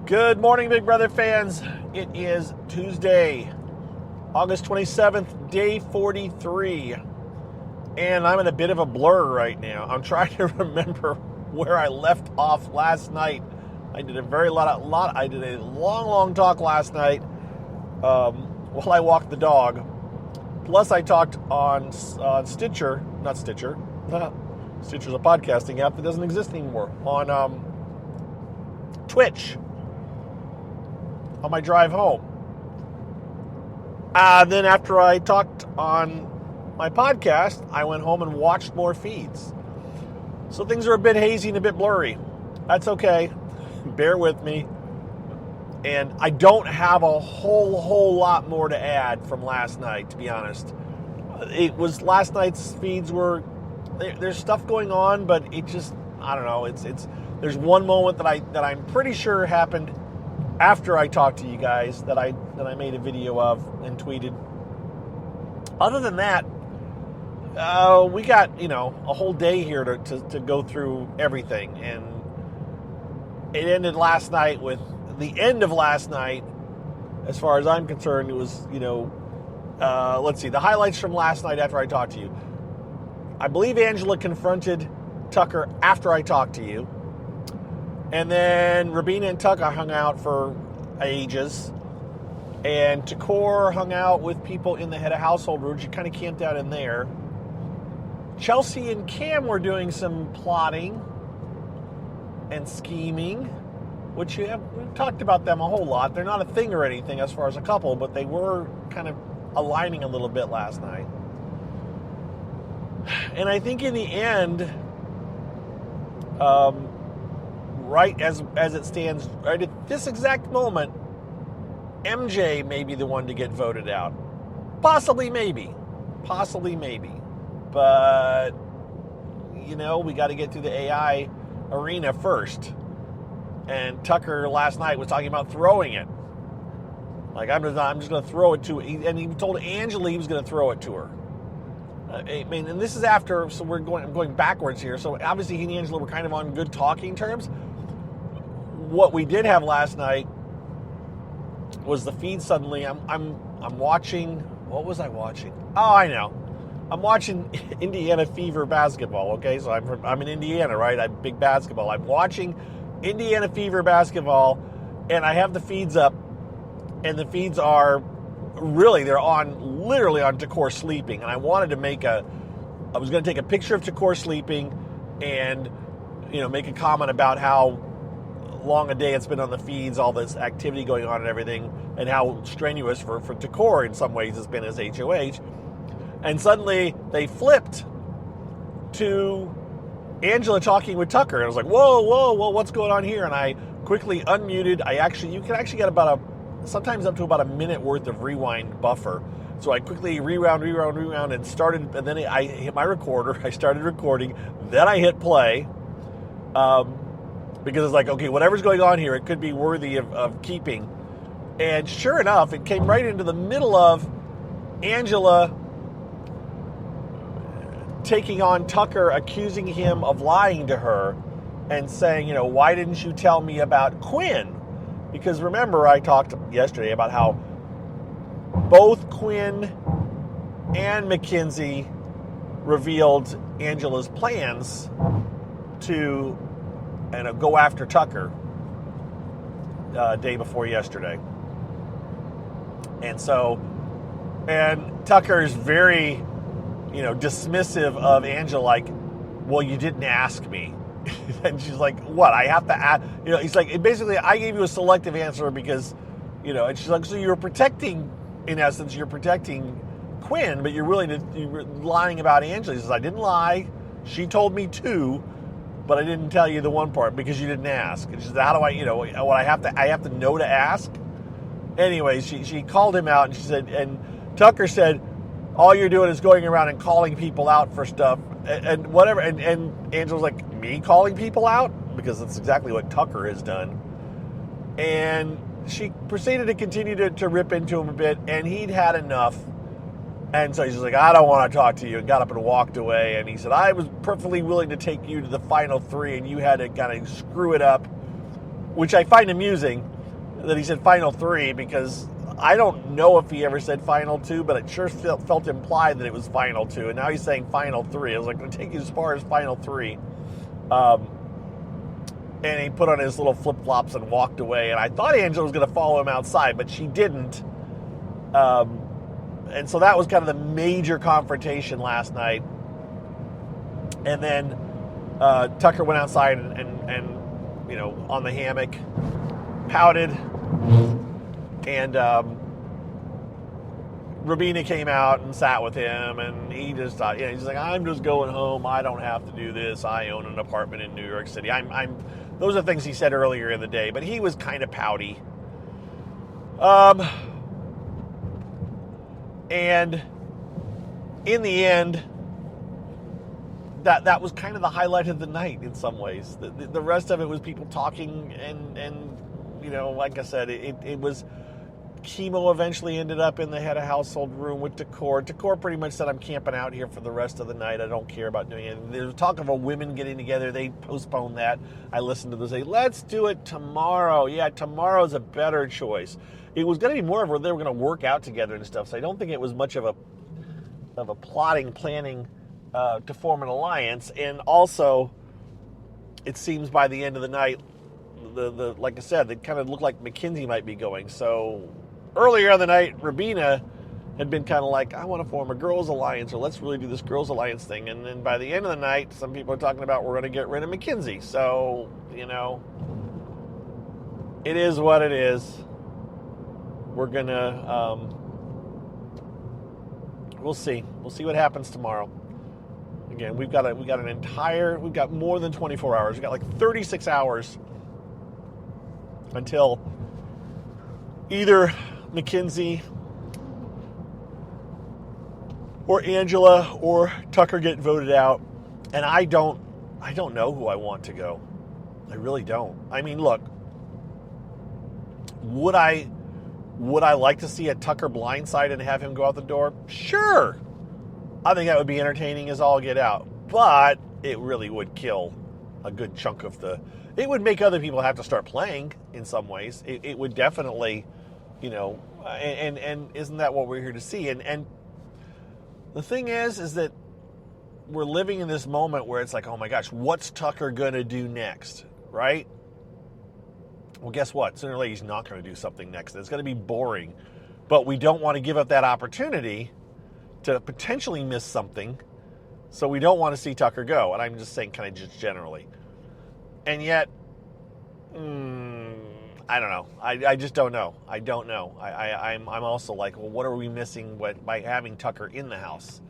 Good morning, Big Brother fans. It is Tuesday, August 27th, day 43. And I'm in a bit of a blur right now. I'm trying to remember where I left off last night. I did a long talk last night while I walked the dog. Plus, I talked on Stitcher. Stitcher's a podcasting app that doesn't exist anymore. On Twitch. On my drive home. Then after I talked on my podcast, I went home and watched more feeds. So things are a bit hazy and a bit blurry. That's okay. Bear with me. And I don't have a whole lot more to add from last night, to be honest. It was last night's feeds were there's stuff going on, but it just, I don't know. It's there's one moment that I'm pretty sure happened after I talked to you guys that I made a video of and tweeted. Other than that, we got, a whole day here to go through everything. And it ended last night with the end of last night. As far as I'm concerned, it was, let's see, the highlights from last night after I talked to you. I believe Angela confronted Tucker after I talked to you. And then Rabina and Tucker hung out for ages. And Takor hung out with people in the head of household room. She kind of camped out in there. Chelsea and Cam were doing some plotting and scheming, which we've talked about them a whole lot. They're not a thing or anything as far as a couple, but they were kind of aligning a little bit last night. And I think in the end, right as it stands, right at this exact moment, MJ may be the one to get voted out. Possibly, maybe. But, we got to get through the AI arena first. And Tucker last night was talking about throwing it. Like, I'm just going to throw it to her. And he told Angela he was going to throw it to her. And this is after, so I'm going backwards here. So obviously he and Angela were kind of on good talking terms. What we did have last night was the feed suddenly. I'm watching. What was I watching? Oh, I know. I'm watching Indiana Fever basketball. Okay, so I'm in Indiana, right? I'm big basketball. I'm watching Indiana Fever basketball, and I have the feeds up, and the feeds are literally on Takor sleeping, and I wanted to I was going to take a picture of Takor sleeping, and make a comment about how long a day it's been on the feeds, all this activity going on and everything, and how strenuous for Takor in some ways has been as HOH. And suddenly they flipped to Angela talking with Tucker. And I was like, whoa, what's going on here? And I quickly unmuted. You can actually get sometimes up to about a minute worth of rewind buffer. So I quickly rewound and started, and then I hit my recorder. I started recording. Then I hit play. Because it's like, okay, whatever's going on here, it could be worthy of keeping. And sure enough, it came right into the middle of Angela taking on Tucker, accusing him of lying to her and saying, why didn't you tell me about Quinn? Because remember, I talked yesterday about how both Quinn and Mackenzie revealed Angela's plans to go after Tucker day before yesterday. And Tucker is very, dismissive of Angela, like, well, you didn't ask me. And she's like, what? I have to ask? He's like, basically, I gave you a selective answer because, and she's like, so you're protecting Quinn, but you're lying about Angela. He says, I didn't lie. She told me to, but I didn't tell you the one part because you didn't ask. And she said, how do I have to know to ask? Anyway, she called him out, and she said, and Tucker said, all you're doing is going around and calling people out for stuff and whatever. And Angela's like, me calling people out? Because that's exactly what Tucker has done. And she proceeded to continue to rip into him a bit, and he'd had enough. And so he's just like, I don't want to talk to you, and got up and walked away. And he said, I was perfectly willing to take you to the final three, and you had to kind of screw it up, which I find amusing. that he said final 3, because I don't know if he ever said final 2, but it sure felt implied that it was final 2, and now he's saying final 3. I was like, I'm going to take you as far as final 3. And he put on his little flip-flops and walked away, and I thought Angela was going to follow him outside, but she didn't. And so that was kind of the major confrontation last night. And then Tucker went outside and on the hammock, pouted, and Rabina came out and sat with him, and he just thought, he's like, I'm just going home. I don't have to do this. I own an apartment in New York City. Those are things he said earlier in the day, but he was kind of pouty. And in the end, that was kind of the highlight of the night in some ways. The rest of it was people talking, and like I said, it was. Chemo eventually ended up in the head of household room with Decor. Decor pretty much said, I'm camping out here for the rest of the night. I don't care about doing it. There was talk of a women getting together. They postponed that. I listened to them say, let's do it tomorrow. Yeah, tomorrow's a better choice. It was going to be more of where they were going to work out together and stuff. So I don't think it was much of a plotting, planning to form an alliance. And also, it seems by the end of the night, the like I said, it kind of looked like McKinsey might be going. So earlier on the night, Rabina had been kind of like, I want to form a girls' alliance, or let's really do this girls' alliance thing. And then by the end of the night, some people are talking about we're going to get rid of McKinsey. So, it is what it is. We're going to, we'll see. We'll see what happens tomorrow. Again, we've got more than 24 hours. We've got like 36 hours until either McKinsey or Angela or Tucker get voted out. And I don't know who I want to go. I really don't. I mean, look, would I like to see a Tucker blindside and have him go out the door? Sure. I think that would be entertaining as all get out. But it really would kill a good chunk of it would make other people have to start playing in some ways. It would definitely, and isn't that what we're here to see? And the thing is that we're living in this moment where it's like, oh my gosh, what's Tucker going to do next, right? Well, guess what? Sooner or later, he's not going to do something next. It's going to be boring. But we don't want to give up that opportunity to potentially miss something. So we don't want to see Tucker go. And I'm just saying kind of just generally. And yet, I don't know. I just don't know. I don't know. I'm also like, well, what are we missing by having Tucker in the house?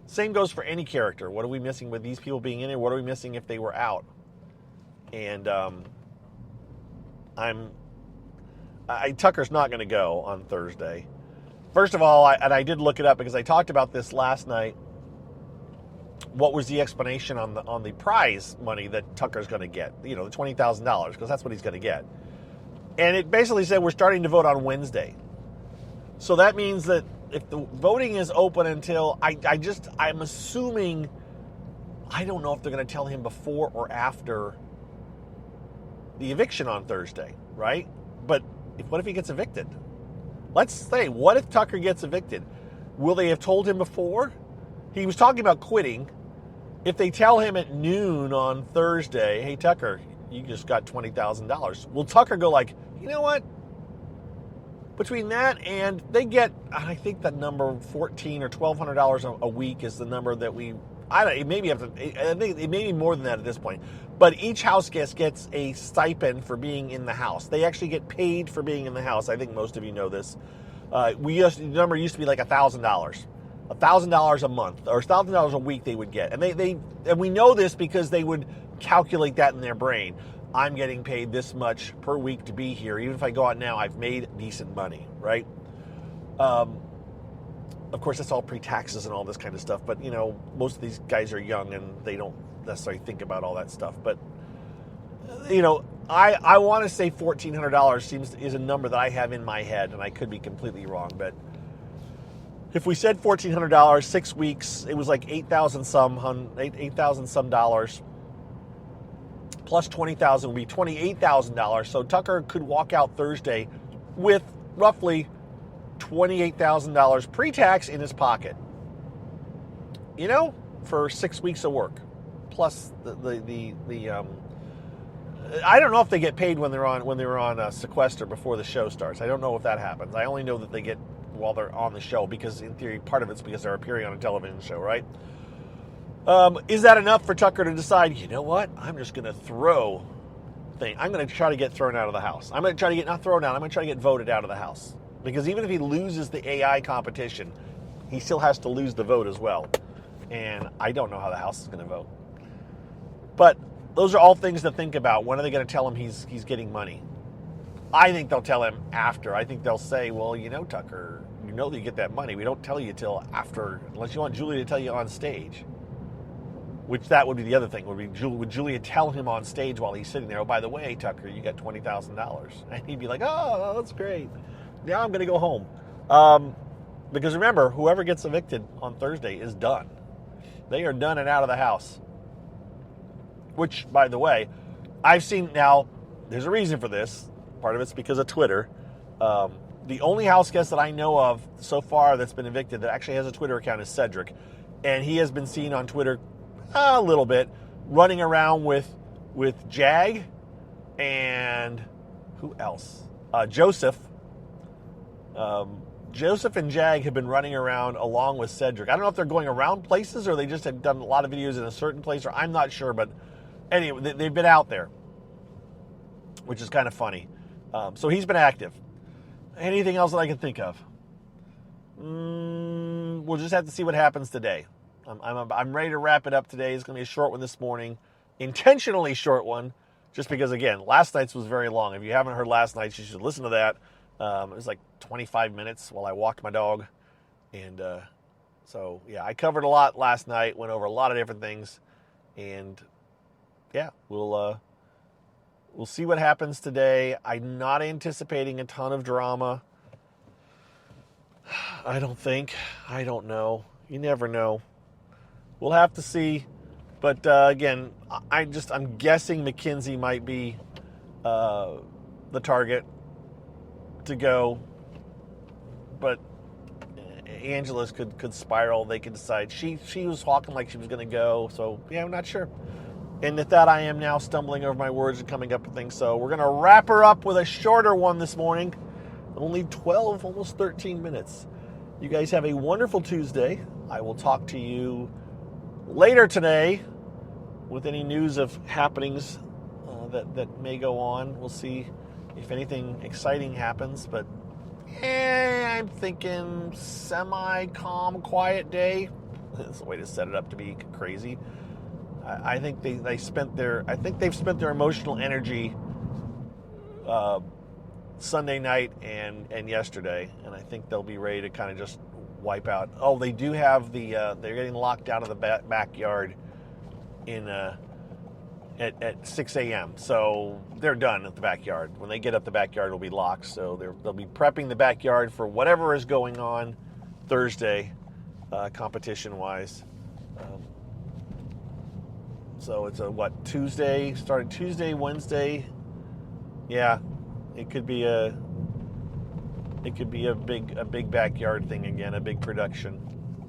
Same goes for any character. What are we missing with these people being in here? What are we missing if they were out? And Tucker's not going to go on Thursday. First of all, I did look it up because I talked about this last night. What was the explanation on the prize money that Tucker's going to get? The $20,000, because that's what he's going to get. And it basically said we're starting to vote on Wednesday. So that means that if the voting is open until, I'm assuming, I don't know if they're going to tell him before or after the eviction on Thursday, right? But what if he gets evicted? Let's say, what if Tucker gets evicted? Will they have told him before? He was talking about quitting. If they tell him at noon on Thursday, hey, Tucker, you just got $20,000. Will Tucker go like, you know what? Between that and they get, I think that number $1,400 or $1,200 a week is the number that it may be more than that at this point. But each house guest gets a stipend for being in the house. They actually get paid for being in the house. I think most of you know this. The number used to be like $1,000. $1,000 a month or $1,000 a week they would get. And we know this because they would calculate that in their brain. I'm getting paid this much per week to be here. Even if I go out now, I've made decent money, right? Of course, that's all pre-taxes and all this kind of stuff. But, most of these guys are young and they don't necessarily think about all that stuff. But, I want to say $1,400 is a number that I have in my head, and I could be completely wrong. But if we said $1,400, 6 weeks, it was like $8,000 some dollars. Plus $20,000 would be $28,000. So Tucker could walk out Thursday with roughly $28,000 pre-tax in his pocket. You know, for 6 weeks of work, plus the I don't know if they get paid when they're on sequester before the show starts. I don't know if that happens. I only know that they get while they're on the show, because in theory part of it's because they're appearing on a television show, right? Is that enough for Tucker to decide, you know what, I'm just going to I'm going to try to get thrown out of the house. I'm going to try to get, not thrown out, I'm going to try to get voted out of the house. Because even if he loses the AI competition, he still has to lose the vote as well. And I don't know how the House is going to vote. But those are all things to think about. When are they going to tell him he's getting money? I think they'll tell him after. I think they'll say, well, you know, Tucker, you know that you get that money. We don't tell you till after, unless you want Julia to tell you on stage. Which that would be the other thing. Would Julia tell him on stage while he's sitting there, oh, by the way, Tucker, you got $20,000. And he'd be like, oh, that's great. Now I'm going to go home. Because remember, whoever gets evicted on Thursday is done. They are done and out of the house. Which, by the way, I've seen now, there's a reason for this. Part of it's because of Twitter. The only house guest that I know of so far that's been evicted that actually has a Twitter account is Cedric. And he has been seen on Twitter a little bit, running around with Jag and who else? Joseph. Joseph and Jag have been running around along with Cedric. I don't know if they're going around places or they just have done a lot of videos in a certain place, or I'm not sure, but anyway, they've been out there, which is kind of funny. So he's been active. Anything else that I can think of? We'll just have to see what happens today. I'm ready to wrap it up today. It's going to be a short one this morning, intentionally short one, just because, again, last night's was very long. If you haven't heard last night's, you should listen to that. It was like 25 minutes while I walked my dog. And so, yeah, I covered a lot last night, went over a lot of different things. And, yeah, we'll see what happens today. I'm not anticipating a ton of drama. I don't think. I don't know. You never know. We'll have to see. But, again, I'm guessing McKinsey might be the target to go, but Angela's could spiral. They could decide. She was talking like she was going to go, so yeah, I'm not sure. And at that, I am now stumbling over my words and coming up with things. So we're going to wrap her up with a shorter one this morning. Only 12, almost 13 minutes. You guys have a wonderful Tuesday. I will talk to you later today with any news of happenings that may go on. We'll see if anything exciting happens, but I'm thinking semi-calm, quiet day. That's a way to set it up to be crazy. I think they've spent their emotional energy Sunday night and yesterday, and I think they'll be ready to kind of just wipe out. Oh, they do have they're getting locked out of the backyard at 6 a.m. So they're done at the backyard. When they get up, the backyard will be locked. So they'll be prepping the backyard for whatever is going on Thursday, competition-wise. So it's Tuesday? Started Tuesday, Wednesday. Yeah, it could be a big backyard thing again, a big production.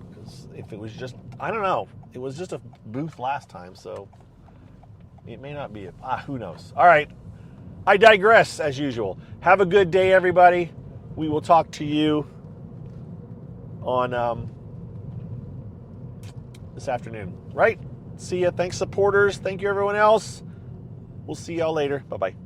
Because if it was just, I don't know, it was just a booth last time, so it may not be. Who knows? All right, I digress as usual. Have a good day, everybody. We will talk to you on this afternoon, right? See ya. Thanks, supporters. Thank you, everyone else. We'll see y'all later. Bye-bye.